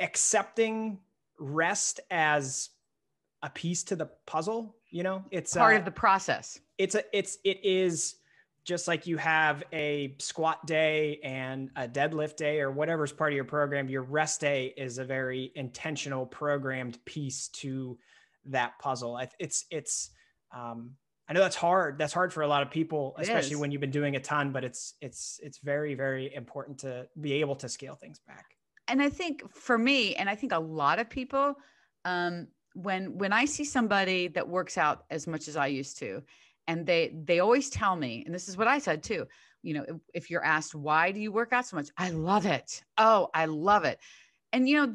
accepting rest as a piece to the puzzle. You know, it's part of the process. It is just like you have a squat day and a deadlift day or whatever's part of your program. Your rest day is a very intentional, programmed piece to that puzzle. I know that's hard. That's hard for a lot of people, especially when you've been doing a ton, but it's very, very important to be able to scale things back. And I think for me, and I think a lot of people, when I see somebody that works out as much as I used to, and they always tell me, and this is what I said too, you know, if you're asked, why do you work out so much? I love it. Oh, I love it. And, you know,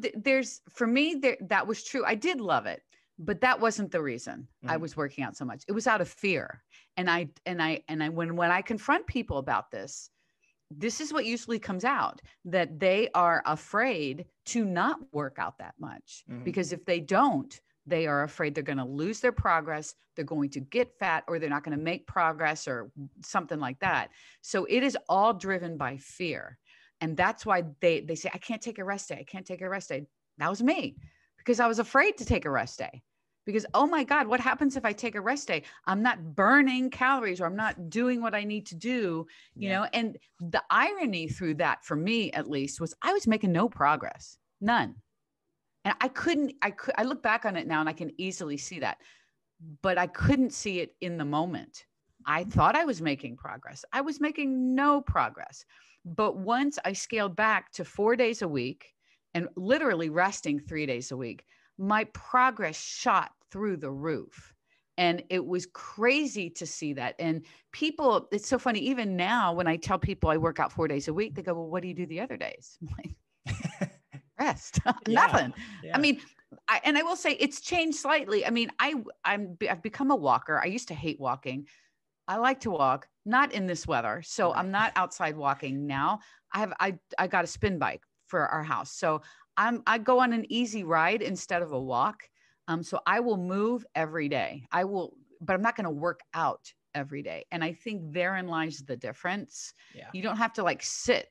for me, that was true. I did love it. But that wasn't the reason I was working out so much. It was out of fear. And when I confront people about this is what usually comes out, that they are afraid to not work out that much, because if they don't, they are afraid they're going to lose their progress. They're going to get fat, or they're not going to make progress or something like that. So it is all driven by fear. And that's why they say, I can't take a rest day. I can't take a rest day. That was me. Because I was afraid to take a rest day, because, oh my God, what happens if I take a rest day? I'm not burning calories, or I'm not doing what I need to do, you know? And the irony through that, for me at least, was I was making no progress, none. And I look back on it now and I can easily see that, but I couldn't see it in the moment. I thought I was making progress. I was making no progress. But once I scaled back to 4 days a week, and literally resting 3 days a week, my progress shot through the roof. And it was crazy to see that. And people, it's so funny, even now when I tell people I work out 4 days a week, they go, well, what do you do the other days? I'm like, rest, nothing. Yeah. I mean, I will say it's changed slightly. I mean, I've become a walker. I used to hate walking. I like to walk, not in this weather. So I'm not outside walking now. I got a spin bike for our house. So I go on an easy ride instead of a walk. So I will move every day. But I'm not going to work out every day. And I think therein lies the difference. Yeah. You don't have to like sit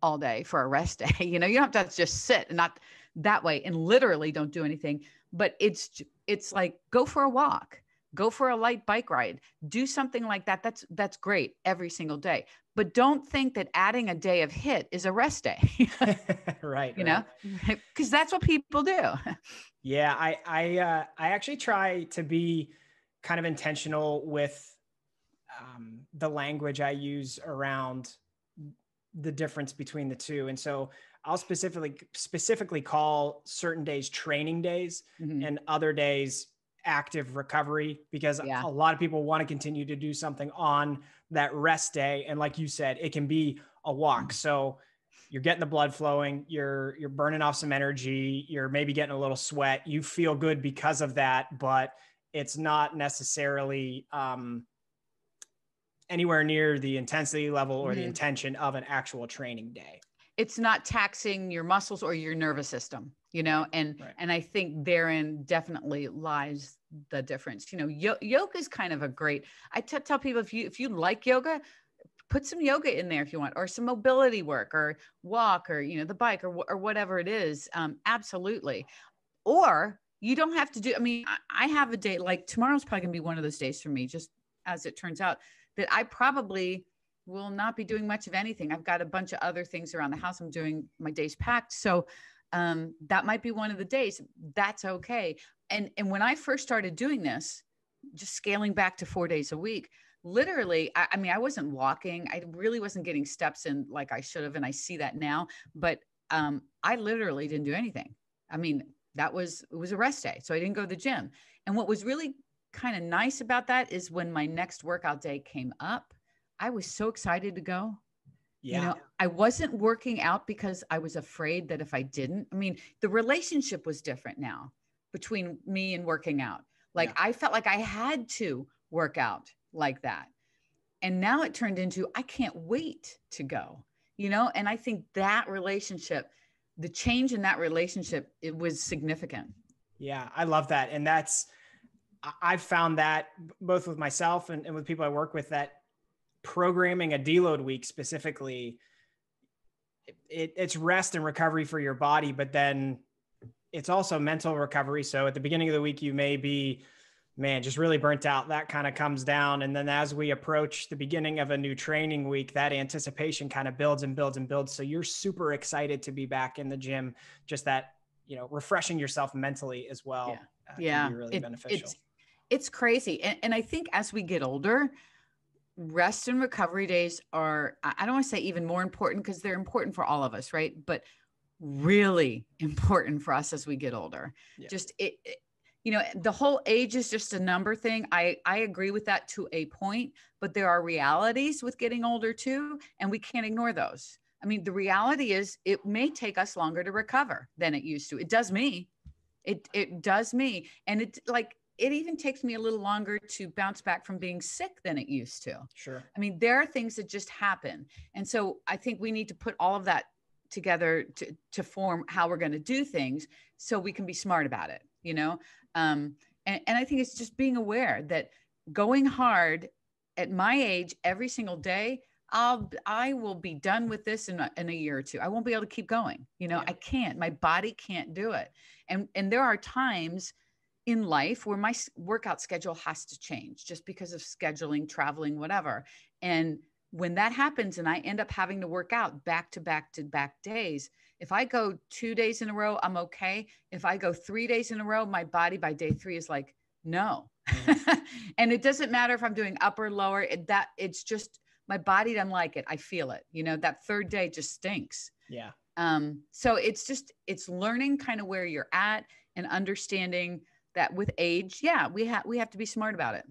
all day for a rest day. You know, you don't have to just sit, and not that way, and literally don't do anything, but it's like, go for a walk, go for a light bike ride, do something like that. That's great every single day. But don't think that adding a day of HIIT is a rest day. Right. You know, because that's what people do. Yeah. I actually try to be kind of intentional with the language I use around the difference between the two. And so I'll specifically call certain days training days and other days active recovery, because a lot of people want to continue to do something on that rest day. And like you said, it can be a walk. So you're getting the blood flowing, you're burning off some energy, you're maybe getting a little sweat, you feel good because of that, but it's not necessarily anywhere near the intensity level or the intention of an actual training day. It's not taxing your muscles or your nervous system, you know, and I think therein definitely lies the difference. You know, yoga is kind of a great, I tell people, if you like yoga, put some yoga in there if you want, or some mobility work, or walk, or, you know, the bike, or whatever it is. Absolutely. Or you don't have to do, I mean, I have a day, like tomorrow's probably gonna be one of those days for me, just as it turns out, that I probably will not be doing much of anything. I've got a bunch of other things around the house. I'm doing my days packed. So that might be one of the days. That's okay. And when I first started doing this, just scaling back to 4 days a week, literally, I mean, I wasn't walking. I really wasn't getting steps in like I should have. And I see that now, but I literally didn't do anything. I mean, it was a rest day. So I didn't go to the gym. And what was really kind of nice about that is when my next workout day came up, I was so excited to go. Yeah. You know, I wasn't working out because I was afraid that if I didn't, I mean, the relationship was different now between me and working out. Like I felt like I had to work out like that. And now it turned into, I can't wait to go, you know? And I think that relationship, the change in that relationship, it was significant. Yeah, I love that. And I've found that both with myself and with people I work with, that programming a deload week specifically, it's rest and recovery for your body, but then it's also mental recovery. So at the beginning of the week, you may be, man, just really burnt out. That kind of comes down. And then as we approach the beginning of a new training week, that anticipation kind of builds and builds and builds. So you're super excited to be back in the gym. Just that, you know, refreshing yourself mentally as well. Can be really beneficial. It's crazy. And I think as we get older, rest and recovery days are, I don't want to say even more important, because they're important for all of us, right? But really important for us as we get older. Yeah. Just you know, the whole age is just a number thing. I agree with that to a point, but there are realities with getting older too, and we can't ignore those. I mean, the reality is it may take us longer to recover than it used to. It does me. It does me. And it even takes me a little longer to bounce back from being sick than it used to. Sure. I mean, there are things that just happen. And so I think we need to put all of that together to form how we're going to do things so we can be smart about it, you know? And I think it's just being aware that going hard at my age every single day, I will be done with this in a year or two. I won't be able to keep going. You know, I can't, my body can't do it. And there are times in life where my workout schedule has to change just because of scheduling, traveling, whatever. And when that happens and I end up having to work out back to back to back days, if I go 2 days in a row, I'm okay. If I go 3 days in a row, my body by day 3 is like, no. Mm-hmm. And it doesn't matter if I'm doing up or lower, it's just, my body doesn't like it. I feel it, you know, that third day just stinks. Yeah. So it's learning kind of where you're at and understanding that with age, we have to be smart about it.